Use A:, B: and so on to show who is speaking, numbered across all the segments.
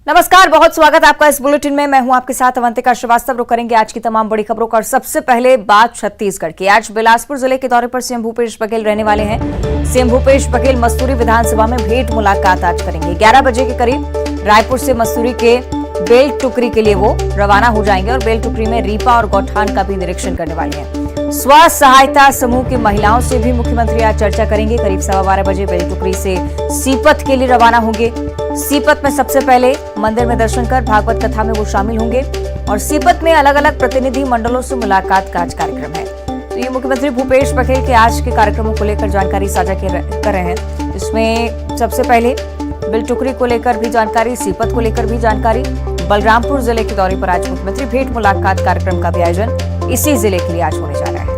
A: नमस्कार, बहुत स्वागत आपका इस बुलेटिन में। मैं हूं आपके साथ अवंतिका श्रीवास्तव। रुक करेंगे आज की तमाम बड़ी खबरों का और सबसे पहले बात छत्तीसगढ़ की। आज बिलासपुर जिले के दौरे पर सीएम भूपेश बघेल रहने वाले हैं। सीएम भूपेश बघेल मसूरी विधानसभा में भेंट मुलाकात आज करेंगे। 11 बजे के करीब रायपुर से मसूरी के बेल टुकरी के लिए वो रवाना हो जाएंगे और बेल टुकरी में रीपा और गौठान का भी निरीक्षण करने वाले हैं। स्व सहायता समूह की महिलाओं से भी मुख्यमंत्री आज चर्चा करेंगे। करीब 12:15 बजे बेल टुकरी से सीपत के लिए रवाना होंगे। सीपत में सबसे पहले मंदिर में दर्शन कर भागवत कथा में वो शामिल होंगे और सीपत में अलग अलग प्रतिनिधि मंडलों से मुलाकात का आज कार्यक्रम है। तो ये मुख्यमंत्री भूपेश बघेल के आज के कार्यक्रमों को लेकर जानकारी साझा कर रहे हैं। इसमें सबसे पहले बेल टुकरी को लेकर भी जानकारी, सीपत को लेकर भी जानकारी। बलरामपुर जिले के दौरे पर आज मुख्यमंत्री भेंट मुलाकात कार्यक्रम का भी आयोजन इसी जिले के लिए आज होने जा रहा है।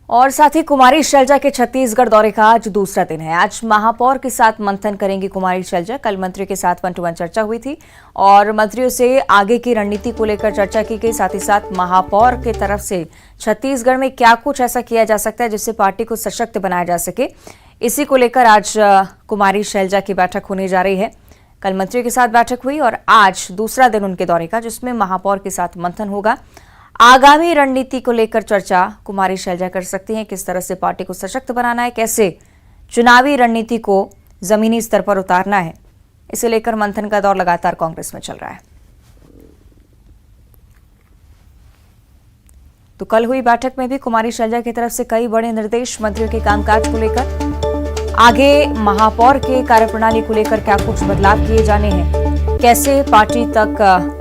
A: और साथ ही कुमारी शैलजा के छत्तीसगढ़ दौरे का आज दूसरा दिन है। आज महापौर के साथ मंथन करेंगी कुमारी शैलजा। कल मंत्री के साथ 1-to-1 चर्चा हुई थी और मंत्रियों से आगे की रणनीति को लेकर चर्चा की गई। साथ ही साथ महापौर की तरफ से छत्तीसगढ़ में क्या कुछ ऐसा किया जा सकता है जिससे पार्टी को सशक्त बनाया जा सके, इसी को लेकर आज कुमारी शैलजा की बैठक होने जा रही है। कल मंत्रियों के साथ बैठक हुई और आज दूसरा दिन उनके दौरे का, जिसमें महापौर के साथ मंथन होगा। आगामी रणनीति को लेकर चर्चा कुमारी शैलजा कर सकती हैं। किस तरह से पार्टी को सशक्त बनाना है, कैसे चुनावी रणनीति को जमीनी स्तर पर उतारना है, इसे लेकर मंथन का दौर लगातार कांग्रेस में चल रहा है। तो कल हुई बैठक में भी कुमारी शैलजा की तरफ से कई बड़े निर्देश मंत्रियों के कामकाज को लेकर, आगे महापौर के कार्यप्रणाली को लेकर क्या कुछ बदलाव किए जाने हैं, कैसे पार्टी तक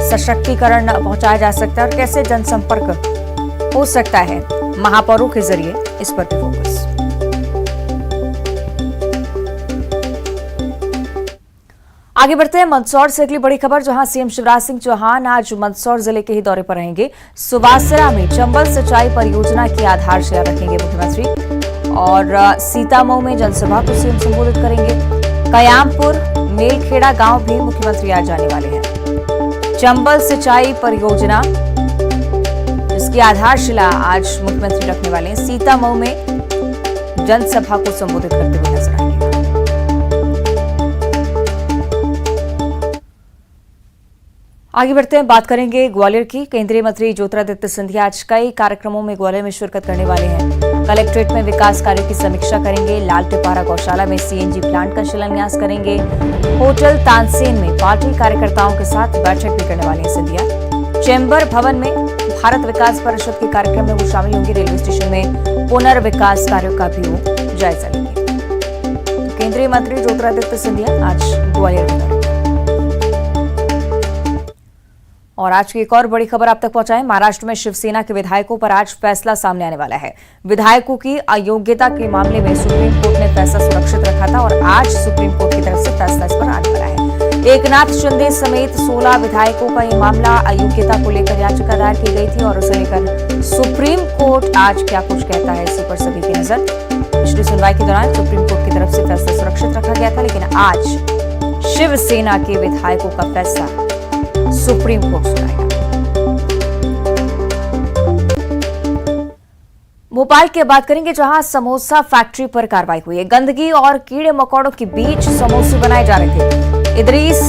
A: सशक्तिकरण पहुंचाया जा सकता है और कैसे जनसंपर्क हो सकता है महापौरों के जरिए, इस पर भी फोकस। आगे बढ़ते हैं मंदसौर से अगली बड़ी खबर, जहां सीएम शिवराज सिंह चौहान आज मंदसौर जिले के ही दौरे पर रहेंगे। सुवासरा में चंबल सिंचाई परियोजना की आधारशिला रखेंगे मुख्यमंत्री और सीतामऊ में जनसभा को सीएम संबोधित करेंगे। कयामपुर मेलखेड़ा गांव भी मुख्यमंत्री आज जाने वाले हैं। चंबल सिंचाई परियोजना जिसकी आधारशिला आज मुख्यमंत्री रखने वाले हैं। सीतामऊ में जनसभा को संबोधित करते हुए नजर आएंगे। आगे बढ़ते हैं, बात करेंगे ग्वालियर की। केंद्रीय मंत्री ज्योतिरादित्य सिंधिया आज कई कार्यक्रमों में ग्वालियर में शिरकत करने वाले हैं। कलेक्ट्रेट में विकास कार्यों की समीक्षा करेंगे। लालटेपारा गौशाला में सीएनजी प्लांट का शिलान्यास करेंगे। होटल तानसेन में पार्टी कार्यकर्ताओं के साथ बैठक भी करने वाले हैं सिंधिया। चैम्बर भवन में भारत विकास परिषद के कार्यक्रम में वो शामिल होंगे। रेलवे स्टेशन में पुनर्विकास कार्यों का भी वो जायजा लेंगे। तो केंद्रीय मंत्री ज्योतिरादित्य सिंधिया आज ग्वालियर में दौरे। और आज की एक और बड़ी खबर आप तक पहुंचाएं। महाराष्ट्र में शिवसेना के विधायकों पर आज फैसला सामने आने वाला है। विधायकों की अयोग्यता के मामले में सुप्रीम कोर्ट ने फैसला सुरक्षित रखा था और आज सुप्रीम कोर्ट की तरफ से फैसला इस पर आने वाला है। एकनाथ शिंदे समेत 16 विधायकों का ये मामला अयोग्यता को लेकर याचिका दायर की गई थी और उसे लेकर सुप्रीम कोर्ट आज क्या कुछ कहता है, इसी पर सभी की नजर। पिछली सुनवाई के दौरान सुप्रीम कोर्ट की तरफ से फैसला सुरक्षित रखा गया था, लेकिन आज शिवसेना के विधायकों का फैसला सुप्रीम कोर्ट सुनाएगा। भोपाल की बात करेंगे, जहां समोसा फैक्ट्री पर कार्रवाई हुई है। गंदगी और कीड़े मकोड़ों के बीच समोसे बनाए जा रहे थे। इदरीस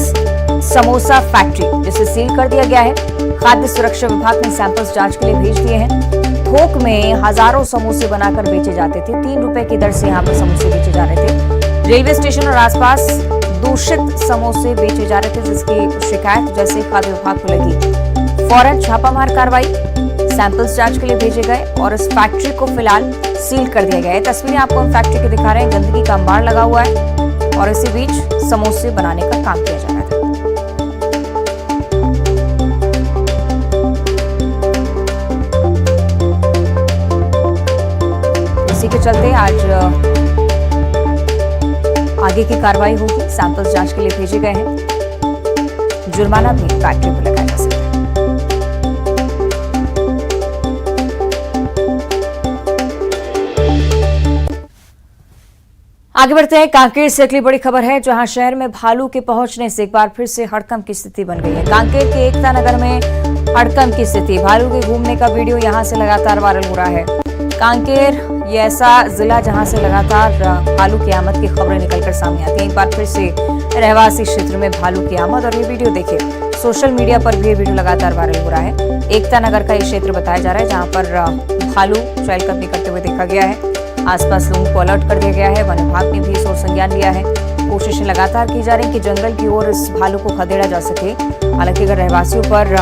A: समोसा फैक्ट्री जिसे सील कर दिया गया है। खाद्य सुरक्षा विभाग ने सैंपल्स जांच के लिए भेज दिए हैं। थोक में हजारों समोसे बनाकर बेचे जाते थे। 3 रुपए की दर से यहां पर समोसे बेचे जा रहे थे। रेलवे स्टेशन और आसपास दूषित समोसे बेचे जा रहे थे, जिसकी शिकायत जैसे खाद्य विभाग को लगी, फौरन छापामार कार्रवाई, सैंपल्स जांच के लिए भेजे गए और इस फैक्ट्री को फिलहाल सील कर दिया गया है। तस्वीरें आपको हम फैक्ट्री की दिखा रहे हैं। गंदगी का अंबार लगा हुआ है और इसी बीच समोसे बनाने का काम किया जा रहा था। इसी के चलते आज आगे की कार्रवाई होगी। सैंपल्स जांच के लिए भेजे गए हैं। जुर्माना भी फैक्ट्री पर लगाया जा सकता है। आगे बढ़ते हैं, कांकेर से अगली बड़ी खबर है, जहां शहर में भालू के पहुंचने से एक बार फिर से हड़कंप की स्थिति बन गई है। कांकेर के एकता नगर में हड़कंप की स्थिति, भालू के घूमने का वीडियो यहां से लगातार वायरल हो रहा है। कांकेर ये ऐसा जिला जहां से लगातार भालू की आमद की खबरें निकलकर सामने आती हैं। एक बार फिर से रहवासी क्षेत्र में भालू की आमद, और ये वीडियो देखिए, सोशल मीडिया पर भी ये वीडियो लगातार वायरल हो रहा है। एकता नगर का ये क्षेत्र बताया जा रहा है जहां पर भालू चहलकदमी करते हुए देखा गया है। आसपास लोगों को अलर्ट कर दिया गया है। वन विभाग ने भी इस ओर संज्ञान लिया है। कोशिशें लगातार की जा रही है कि जंगल की ओर इस भालू को खदेड़ा जा सके। हालांकि अगर रहवासियों पर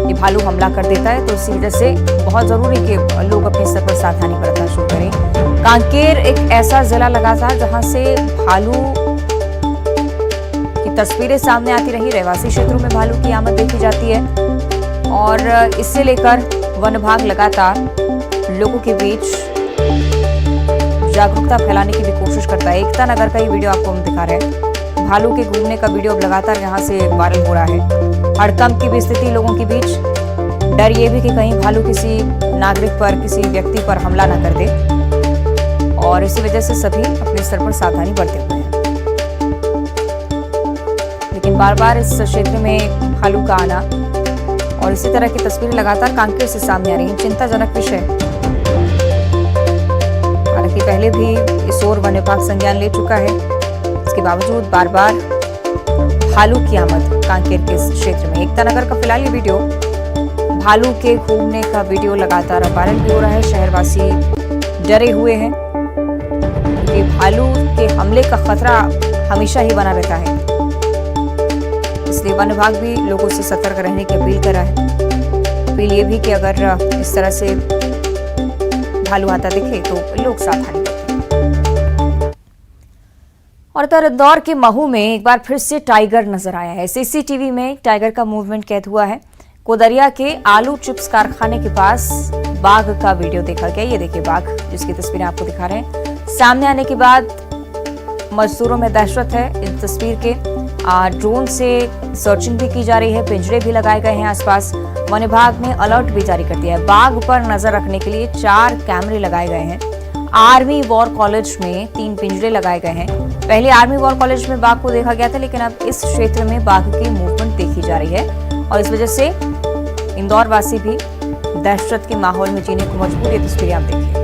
A: ये भालू हमला कर देता है तो इसी वजह से बहुत जरूरी कि लोग अपने स्तर पर सावधानी बरतना शुरू करें। कांकेर एक ऐसा जिला लगातार जहां से भालू की तस्वीरें सामने आती रही। रहवासी क्षेत्रों में भालू की आमद देखी जाती है और इससे लेकर वन विभाग लगातार लोगों के बीच जागरूकता फैलाने की भी कोशिश करता है। एकता नगर का ये वीडियो आपको हम दिखा रहे हैं। भालू के घूमने का वीडियो अब लगातार यहाँ से वायरल हो रहा है। हड़कंप की भी स्थिति लोगों के बीच, डर ये भी कि कहीं भालू किसी नागरिक पर, किसी व्यक्ति पर हमला न कर दे, और इसी वजह से सभी अपने स्तर पर सावधानी बरते हुए हैं। लेकिन बार बार इस क्षेत्र में भालू का आना और इसी तरह की तस्वीरें लगातार कांकेर से सामने आ रही हैं। चिंताजनक विषय। हालांकि पहले भी इस ओर वन विभाग संज्ञान ले चुका है, इसके बावजूद बार बार भालू की आमद कांकेर के क्षेत्र में। एकता नगर का फिलहाल ये वीडियो, भालू के घूमने का वीडियो लगातार वायरल भी हो रहा है। शहरवासी डरे हुए हैं क्योंकि भालू के हमले का खतरा हमेशा ही बना रहता है। इसलिए वन विभाग भी लोगों से सतर्क रहने की अपील कर रहा है। अपील ये भी कि अगर इस तरह से भालू आता दिखे तो लोग सावधानी बरतें। और इधर इंदौर के महू में एक बार फिर से टाइगर नजर आया है। सीसीटीवी में टाइगर का मूवमेंट कैद हुआ है। कोदरिया के आलू चिप्स कारखाने के पास बाघ का वीडियो देखा गया। ये देखिए बाघ, जिसकी तस्वीरें आपको दिखा रहे हैं। सामने आने के बाद मजदूरों में दहशत है इस तस्वीर के। ड्रोन से सर्चिंग भी की जा रही है, पिंजरे भी लगाए गए हैं आसपास। वन विभाग ने अलर्ट भी जारी कर दिया है। बाघ पर नजर रखने के लिए 4 कैमरे लगाए गए हैं। आर्मी वॉर कॉलेज में 3 पिंजरे लगाए गए हैं। पहले आर्मी वॉर कॉलेज में बाघ को देखा गया था, लेकिन अब इस क्षेत्र में बाघ की मूवमेंट देखी जा रही है और इस वजह से इंदौर वासी भी दहशत के माहौल में जीने को मजबूर। ये तस्वीरें आप देखिए।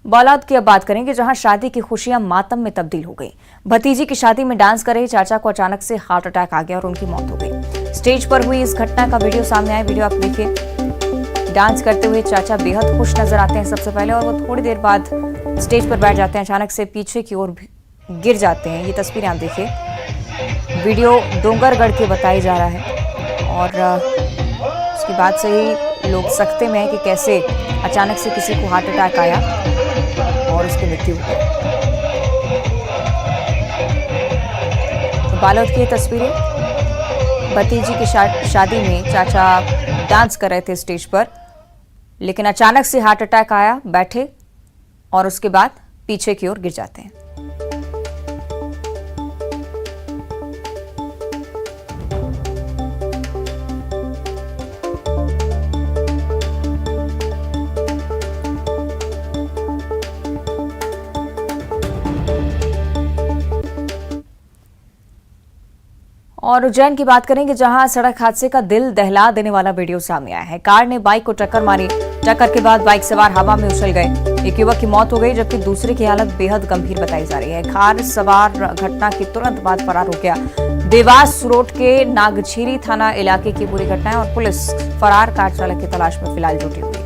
A: बौलाद की अब बात करेंगे, जहां शादी की खुशियां मातम में तब्दील हो गई। भतीजी की शादी में डांस कर रहे चाचा को अचानक से हार्ट अटैक आ गया और उनकी मौत हो गई। स्टेज पर हुई इस घटना का वीडियो सामने आया। वीडियो आप देखिए। डांस करते हुए चाचा बेहद खुश नजर आते हैं सबसे पहले, और वो थोड़ी देर बाद स्टेज पर बैठ जाते हैं। अचानक से पीछे की ओर गिर जाते हैं। ये तस्वीरें आप देखिए। वीडियो डोंगरगढ़ के बताई जा रहा है और उसके बाद से ही लोग सकते में है कि कैसे अचानक से किसी को हार्ट अटैक आया और उसकी मृत्यु हो गई। तो बालोद की तस्वीरें, भतीजी की शादी में चाचा डांस कर रहे थे स्टेज पर, लेकिन अचानक से हार्ट अटैक आया, बैठे और उसके बाद पीछे की ओर गिर जाते हैं। और उज्जैन की बात करेंगे, जहां सड़क हादसे का दिल दहला देने वाला वीडियो सामने आया है। कार ने बाइक को टक्कर मारी। टक्कर के बाद बाइक सवार हवा में उछल गए। एक युवक की मौत हो गई, जबकि दूसरे की हालत बेहद गंभीर बताई जा रही है। कार सवार घटना के तुरंत बाद फरार हो गया। देवास रोड के नागझीरी थाना इलाके की पूरी घटना है और पुलिस फरार कार चालक की तलाश में फिलहाल जुटी हुई है।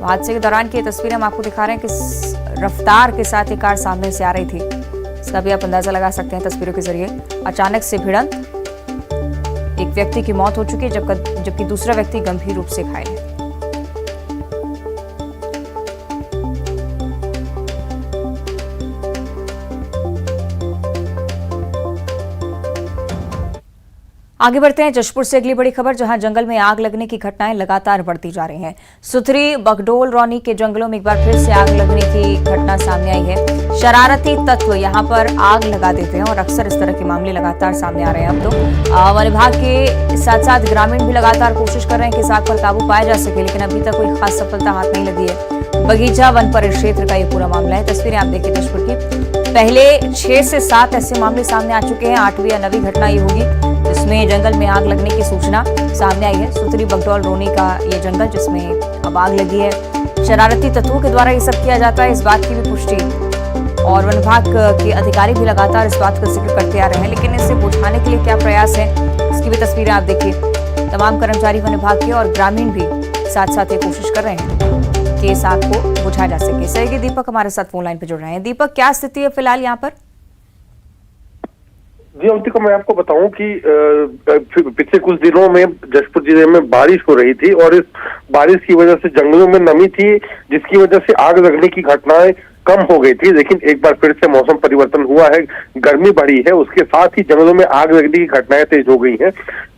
A: हादसे के दौरान की तस्वीरें हम आपको दिखा रहे हैं कि रफ्तार के साथ ये कार सामने से आ रही थी। इसका भी आप अंदाजा लगा सकते हैं तस्वीरों के जरिए। अचानक से भिड़ंत, एक व्यक्ति की मौत हो चुकी है, जबकि दूसरा व्यक्ति गंभीर रूप से घायल है। आगे बढ़ते हैं जशपुर से अगली बड़ी खबर, जहां जंगल में आग लगने की घटनाएं लगातार बढ़ती जा रही हैं। सुथरी बगडोल रौनी के जंगलों में एक बार फिर से आग लगने की घटना सामने आई है। शरारती तत्व यहां पर आग लगा देते हैं और अक्सर इस तरह के मामले लगातार सामने आ रहे हैं। अब तो वन विभाग के साथ साथ ग्रामीण भी लगातार कोशिश कर रहे हैं कि इस आग पर काबू पाया जा सके, लेकिन अभी तक कोई खास सफलता हाथ नहीं लगी है। बगीचा वन परिक्षेत्र का ये पूरा मामला है। तस्वीरें आप देखिए जशपुर की। पहले 6 से 7 ऐसे मामले सामने आ चुके हैं। 8वीं या 9वीं घटना ये होगी जिसमें इसमें जंगल में आग लगने की सूचना सामने आई है। सुतरी बगडोल रोनी का ये जंगल जिसमें अब आग लगी है। शरारती तत्वों के द्वारा ये सब किया जाता है, इस बात की भी पुष्टि और वन विभाग के अधिकारी भी लगातार इस बात का जिक्र करते आ रहे हैं। लेकिन इसे बुझाने के लिए क्या प्रयास है, इसकी भी तस्वीरें आप देखिए। तमाम कर्मचारी वन विभाग के और ग्रामीण भी साथ साथ ये कोशिश कर रहे हैं कि इस आग को बुझाया जा सके। सहयोगी दीपक हमारे साथ फोन लाइन पर जुड़ रहे हैं। दीपक, क्या स्थिति है फिलहाल यहाँ पर?
B: जी अवंतिका, मैं आपको बताऊं कि पिछले कुछ दिनों में जशपुर जिले में बारिश हो रही थी और इस बारिश की वजह से जंगलों में नमी थी, जिसकी वजह से आग लगने की घटनाएं कम हो गई थी। लेकिन एक बार फिर से मौसम परिवर्तन हुआ है, गर्मी बढ़ी है, उसके साथ ही जंगलों में आग लगने की घटनाएं तेज हो गई हैं।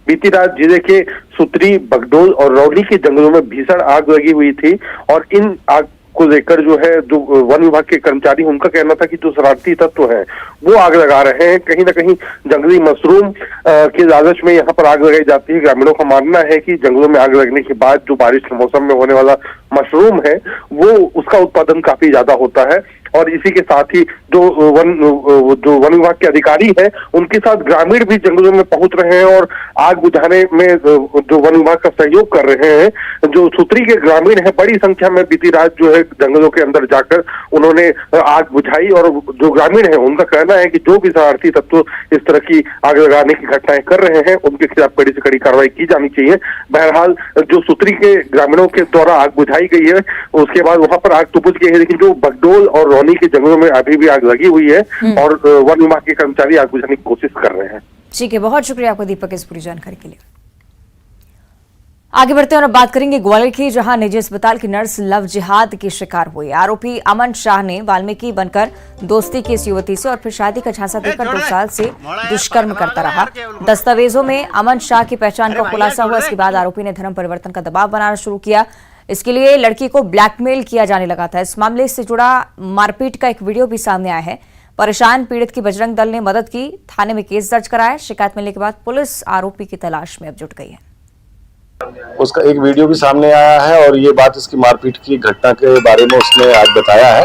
B: बीती रात जिले के सुतरी, बगडोल और रौली के जंगलों में भीषण आग लगी हुई थी और इन आग को लेकर जो है जो वन विभाग के कर्मचारी, उनका कहना था कि जो शरारती तत्व हैं वो आग लगा रहे हैं। कहीं ना कहीं जंगली मशरूम के लालच में यहाँ पर आग लगाई जाती है। ग्रामीणों का मानना है कि जंगलों में आग लगने के बाद जो बारिश के मौसम में होने वाला मशरूम है वो उसका उत्पादन काफी ज्यादा होता है और इसी के साथ ही जो वन विभाग के अधिकारी हैं उनके साथ ग्रामीण भी जंगलों में पहुंच रहे हैं और आग बुझाने में जो वन विभाग का सहयोग कर रहे हैं। जो सुतरी के ग्रामीण हैं बड़ी संख्या में बीती रात जो है जंगलों के अंदर जाकर उन्होंने आग बुझाई और जो ग्रामीण है उनका कहना है कि जो भी शरारती तत्व इस तरह की आग लगाने की घटनाएं कर रहे हैं उनके खिलाफ कड़ी से कड़ी कार्रवाई की जानी चाहिए। बहरहाल जो सुतरी के ग्रामीणों के द्वारा आग बुझाई गई है उसके बाद वहां पर आग तो बुझ गई है, लेकिन जो बगडोल और रौनी के जंगलों में अभी भी आग लगी हुई है और वन विभाग के कर्मचारी आग बुझाने की कोशिश कर रहे हैं।
A: ठीक है, बहुत शुक्रिया आपको दीपक इस पूरी जानकारी के लिए। आगे बढ़ते हैं और अब बात करेंगे ग्वालियर की, जहां निजी अस्पताल की नर्स लव जिहाद की शिकार हुई। आरोपी अमन शाह ने वाल्मीकि बनकर दोस्ती की इस युवती से और फिर शादी का झांसा देकर 2 साल से दुष्कर्म करता रहा। दस्तावेजों में अमन शाह की पहचान का खुलासा हुआ। इसके बाद आरोपी ने धर्म परिवर्तन का दबाव बनाना शुरू किया। इसके लिए लड़की को ब्लैकमेल किया जाने लगा था। इस मामले से जुड़ा मारपीट का एक वीडियो भी सामने आया है। परेशान पीड़ित की बजरंग दल ने मदद की, थाने में केस दर्ज कराया। शिकायत मिलने के बाद पुलिस आरोपी की तलाश में अब जुट गई है।
C: उसका एक वीडियो भी सामने आया है और ये बात इसकी मारपीट की घटना के बारे में उसने आज बताया है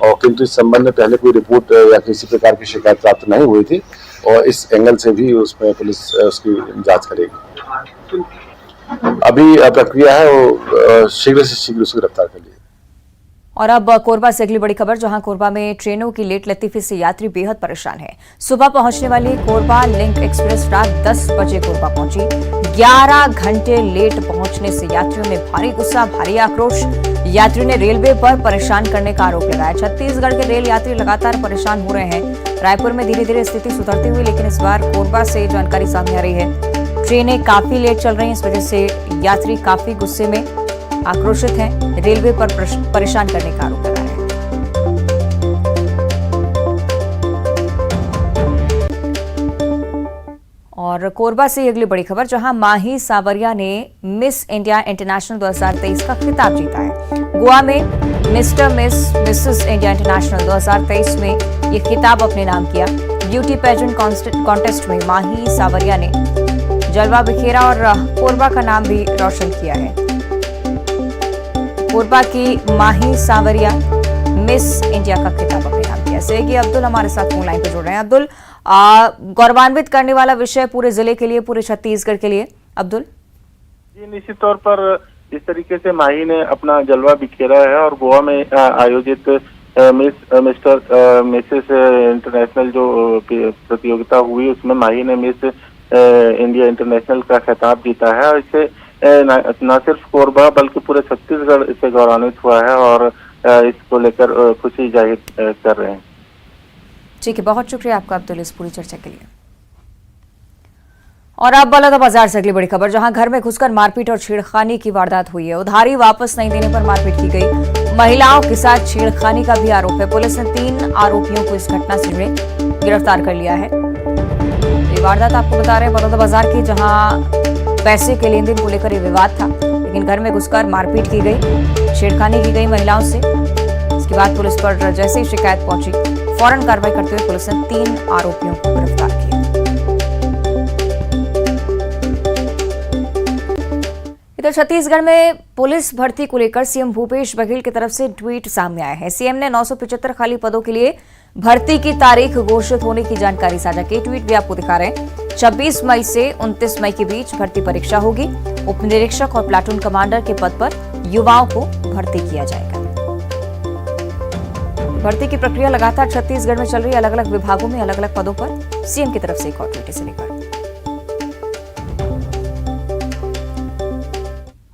C: और किंतु इस संबंध में पहले कोई रिपोर्ट या किसी प्रकार की शिकायत प्राप्त नहीं हुई थी और इस एंगल से भी उसमें पुलिस उसकी जांच करेगी। अभी प्रक्रिया है, वो शीघ्र से शीघ्र उसको गिरफ्तार कर लिया।
A: और अब कोरबा से अगली बड़ी खबर, जहां कोरबा में ट्रेनों की लेट लतीफी से यात्री बेहद परेशान हैं। सुबह पहुंचने वाली कोरबा लिंक एक्सप्रेस रात 10 बजे कोरबा पहुंची। 11 घंटे लेट पहुंचने से यात्रियों में भारी गुस्सा, भारी आक्रोश। यात्रियों ने रेलवे पर परेशान करने का आरोप लगाया। छत्तीसगढ़ के रेल यात्री लगातार परेशान हो रहे हैं। रायपुर में धीरे धीरे स्थिति सुधरती हुई, लेकिन इस बार कोरबा से जानकारी सामने आ रही है ट्रेनें काफी लेट चल रही हैं। इस वजह से यात्री काफी गुस्से में आक्रोशित हैं, रेलवे पर परेशान करने का आरोप लगा रहे हैं। और कोरबा से अगली बड़ी खबर, जहां माही सावरिया ने मिस इंडिया इंटरनेशनल 2023 का खिताब जीता है। गोवा में मिस्टर मिसेस इंडिया इंटरनेशनल 2023 में ये खिताब अपने नाम किया। ब्यूटी पेजेंट कॉन्टेस्ट में माही सावरिया ने जलवा बिखेरा और कोरबा का नाम भी रोशन किया है। कोरबा की माही सावरिया मिस इंडिया का खिताब अपने नाम किया। सहयोगी अब्दुल हमारे साथ फोन लाइन पर जुड़ रहे हैं। अब्दुल, गौरवान्वित करने वाला विषय पूरे जिले के लिए, पूरे छत्तीसगढ़ के लिए। अब्दुल
D: जी, निश्चित तौर पर जिस तरीके से माही ने अपना जलवा बिखेरा है और गोवा में आयोजित मिसेस इंटरनेशनल जो प्रतियोगिता हुई उसमें माही ने मिस इंडिया इंटरनेशनल का खिताब जीता है और इससे न सिर्फ कोरबा बल्कि पूरे छत्तीसगढ़ इससे गौरवान्वित हुआ है और इसको लेकर खुशी जाहिर कर रहे हैं।
A: ठीक है, बहुत शुक्रिया आपका अब्दुल इस पूरी चर्चा के लिए। और अब बलौदाबाजार से अगली बड़ी खबर, जहां घर में घुसकर मारपीट और छेड़खानी की वारदात हुई है। उधारी वापस नहीं देने पर मारपीट की गई। महिलाओं के साथ छेड़खानी का भी आरोप है। पुलिस ने 3 आरोपियों को इस घटना से जुड़े गिरफ्तार कर लिया है। ये वारदात आपको बता रहे हैं बलौदाबाजार की, जहां पैसे के लेन देन को लेकर ये विवाद था, लेकिन घर में घुसकर मारपीट की गई, छेड़खानी की गई महिलाओं से। इसके बाद पुलिस पर जैसे ही शिकायत पहुंची, फौरन कार्रवाई करते हुए पुलिस ने 3 आरोपियों को गिरफ्तार किया। इधर छत्तीसगढ़ में पुलिस भर्ती को लेकर सीएम भूपेश बघेल की तरफ से ट्वीट सामने आया है। सीएम ने 975 खाली पदों के लिए भर्ती की तारीख घोषित होने की जानकारी साझा की। ट्वीट भी आपको दिखा रहे हैं। 26 मई से 29 मई के बीच भर्ती परीक्षा होगी। उप निरीक्षक और प्लाटून कमांडर के पद पर युवाओं को भर्ती किया जाएगा। भर्ती की प्रक्रिया लगातार छत्तीसगढ़ में चल रही है। अलग अलग विभागों में अलग अलग पदों पर सीएम की तरफ से एक और से लेकर।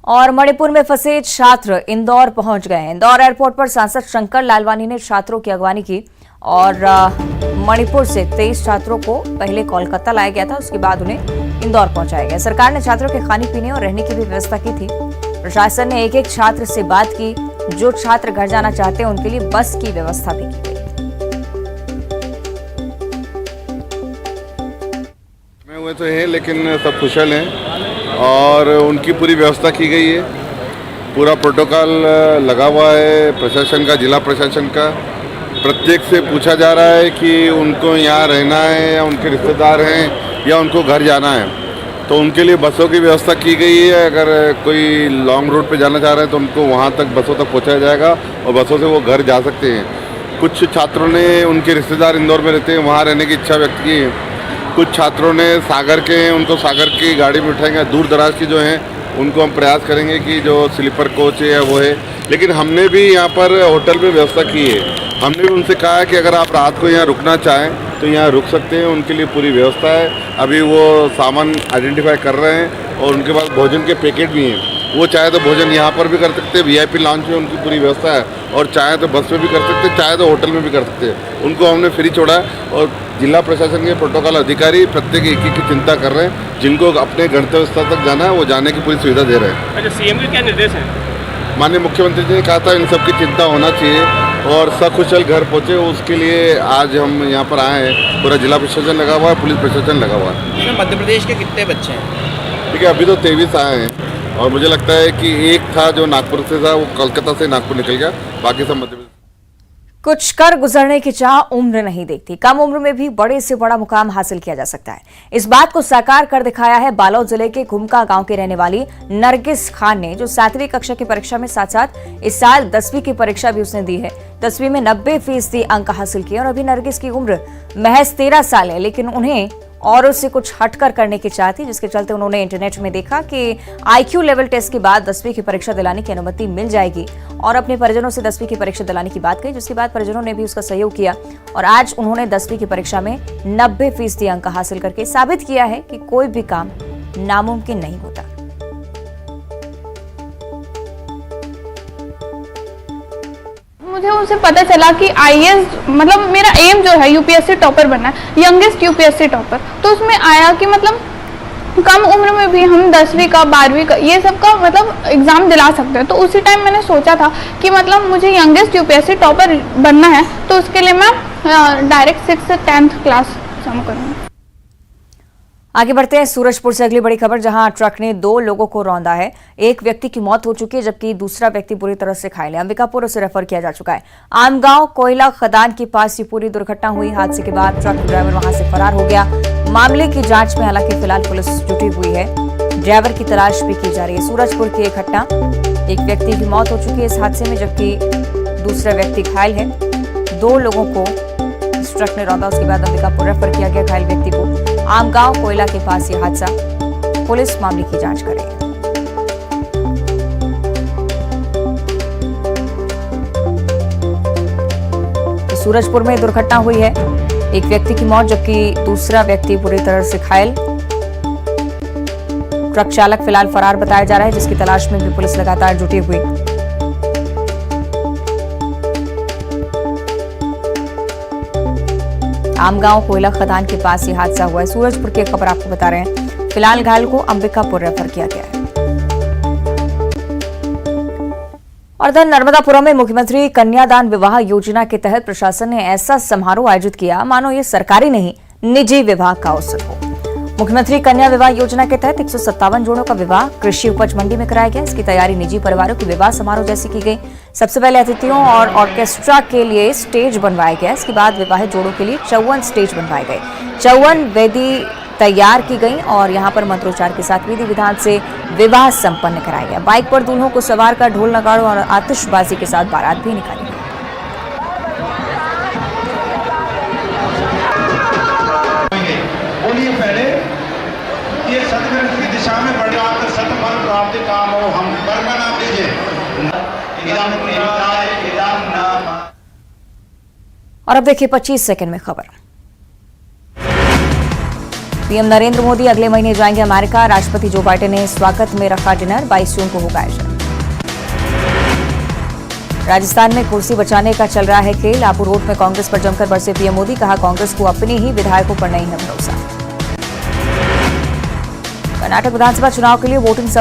A: और मणिपुर में फंसे छात्र इंदौर पहुंच गए हैं। इंदौर एयरपोर्ट पर सांसद शंकर लालवानी ने छात्रों की अगवानी की और मणिपुर से 23 छात्रों को पहले कोलकाता लाया गया था, उसके बाद उन्हें इंदौर पहुंचाया गया। सरकार ने छात्रों के खाने पीने और रहने की भी व्यवस्था की थी। प्रशासन ने एक एक छात्र से बात की। जो छात्र घर जाना चाहते हैं उनके लिए बस की व्यवस्था भी की गई।
E: हुए तो हैं लेकिन सब कुशल हैं और उनकी पूरी व्यवस्था की गई है। पूरा प्रोटोकॉल लगा हुआ है प्रशासन का, जिला प्रशासन का। प्रत्येक से पूछा जा रहा है कि उनको यहाँ रहना है या उनके रिश्तेदार हैं या उनको घर जाना है, तो उनके लिए बसों की व्यवस्था की गई है। अगर कोई लॉन्ग रूट पे जाना चाह रहे हैं तो उनको वहाँ तक बसों तक पहुँचाया जाएगा और बसों से वो घर जा सकते हैं। कुछ छात्रों ने उनके रिश्तेदार इंदौर में रहते हैं, वहाँ रहने की इच्छा व्यक्त की है। कुछ छात्रों ने सागर के हैं, उनको सागर की गाड़ी में उठाएंगे। दूर दराज की जो हैं उनको हम प्रयास करेंगे कि जो स्लीपर कोच है या वो है। लेकिन हमने भी यहाँ पर होटल में व्यवस्था की है। हमने भी उनसे कहा है कि अगर आप रात को यहाँ रुकना चाहें तो यहाँ रुक सकते हैं, उनके लिए पूरी व्यवस्था है। अभी वो सामान आइडेंटिफाई कर रहे हैं और उनके पास भोजन के पैकेट भी हैं। वो चाहे तो भोजन यहाँ पर भी कर सकते हैं, VIP लॉन्च में उनकी पूरी व्यवस्था है, और चाहे तो बस में भी कर सकते हैं, चाहे तो होटल में भी कर सकते हैं। उनको हमने फ्री छोड़ा है और जिला प्रशासन के प्रोटोकॉल अधिकारी प्रत्येक एक की चिंता कर रहे हैं। जिनको अपने गंतव्य स्थल तक जाना है वो जाने की पूरी सुविधा दे रहे हैं।
F: अच्छा, सीएम के क्या निर्देश हैं?
E: माननीय मुख्यमंत्री जी ने कहा था इन सब की चिंता होना चाहिए और सकुशल घर पहुँचे, उसके लिए आज हम यहाँ पर आए हैं। पूरा जिला प्रशासन लगा हुआ है, पुलिस प्रशासन लगा हुआ है।
F: मध्य प्रदेश के कितने बच्चे हैं?
E: ठीक है, अभी तो 23 आए हैं और मुझे लगता है कि एक था जो नागपुर से था, वो कोलकाता से नागपुर निकल गया, बाकी सब मध्य प्रदेश।
A: कुछ कर गुजरने की चाह उम्र नहीं देखती। कम उम्र में भी बड़े से बड़ा मुकाम हासिल किया जा सकता है। इस बात को साकार कर दिखाया है बालोद जिले के घुमका गांव की रहने वाली नरगिस खान ने, जो 7वीं कक्षा की परीक्षा में साथ साथ इस साल 10वीं की परीक्षा भी उसने दी है। 10वीं में 90% अंक हासिल किए और अभी नरगिस की उम्र महज 13 साल है, लेकिन उन्हें और उससे कुछ हटकर करने की चाह थी, जिसके चलते उन्होंने इंटरनेट में देखा कि IQ लेवल टेस्ट के बाद 10वीं की परीक्षा दिलाने की अनुमति मिल जाएगी और अपने परिजनों से 10वीं की परीक्षा दिलाने की बात कही, जिसके बाद परिजनों ने भी उसका सहयोग किया और आज उन्होंने 10वीं की परीक्षा में 90% अंक हासिल करके साबित किया है कि कोई भी काम नामुमकिन नहीं होता।
G: मुझे उनसे पता चला कि IAS मतलब मेरा एम जो है UPSC टॉपर बनना है, यंगेस्ट UPSC टॉपर। तो उसमें आया कि मतलब कम उम्र में भी हम 10वीं का 12वीं का ये सब का मतलब एग्जाम दिला सकते हैं। तो उसी टाइम मैंने सोचा था कि मतलब मुझे यंगेस्ट UPSC टॉपर बनना है, तो उसके लिए मैं डायरेक्ट 6th से 10th क्लास जमा करूँगी।
A: आगे बढ़ते हैं सूरजपुर से अगली बड़ी खबर, जहां ट्रक ने 2 लोगों को रौंदा है। एक व्यक्ति की मौत हो चुकी है जबकि दूसरा व्यक्ति बुरी तरह से घायल है। अंबिकापुर उसे रेफर किया जा चुका है। आमगांव कोयला खदान के पास ये पूरी दुर्घटना हुई। हादसे के बाद ट्रक ड्राइवर वहां से फरार हो गया। मामले की जांच में हालांकि फिलहाल पुलिस जुटी हुई है। ड्राइवर की तलाश भी की जा रही है। सूरजपुर की एक घटना, एक व्यक्ति की मौत हो चुकी है इस हादसे में जबकि दूसरा व्यक्ति घायल है। 2 लोगों को इस ट्रक ने रौंदा, उसके बाद अंबिकापुर रेफर किया गया घायल व्यक्ति को। आमगांव कोयला के पास ये हादसा, पुलिस मामले की जांच कर रही है। सूरजपुर में दुर्घटना हुई है, एक व्यक्ति की मौत जबकि दूसरा व्यक्ति बुरी तरह से घायल। ट्रक चालक फिलहाल फरार बताया जा रहा है, जिसकी तलाश में भी पुलिस लगातार जुटी हुई। आमगांव कोयला खदान के पास ये हादसा हुआ है। सूरजपुर की खबर आपको बता रहे हैं। फिलहाल घायल को अंबिकापुर रेफर किया गया है। और इधर नर्मदापुरम में मुख्यमंत्री कन्यादान विवाह योजना के तहत प्रशासन ने ऐसा समारोह आयोजित किया मानो ये सरकारी नहीं निजी विवाह का अवसर हो। मुख्यमंत्री कन्या विवाह योजना के तहत 157 जोड़ों का विवाह कृषि उपज मंडी में कराया गया। इसकी तैयारी निजी परिवारों के विवाह समारोह जैसी की गई। सबसे पहले अतिथियों और ऑर्केस्ट्रा के लिए स्टेज बनवाया गया। इसके बाद विवाहित जोड़ों के लिए 54 स्टेज बनवाए गए। 54 वेदी तैयार की गई और यहां पर मंत्रोच्चार के साथ विधि विधान से विवाह संपन्न कराया गया। बाइक पर दूल्हों को सवार कर ढोल नगाड़ों और आतिशबाजी के साथ बारात भी निकाली गई।
H: बोलिए पहले
A: और अब देखिए 25 सेकंड में खबर। पीएम नरेंद्र मोदी अगले महीने जाएंगे अमेरिका। राष्ट्रपति जो बाइडेन ने स्वागत में रखा डिनर। 22 जून को होगा आयोजन। राजस्थान में कुर्सी बचाने का चल रहा है खेल। आबू रोड में कांग्रेस पर जमकर बरसे पीएम मोदी। कहा कांग्रेस को अपने ही विधायकों पर नहीं है भरोसा। कर्नाटक विधानसभा चुनाव के लिए वोटिंग सब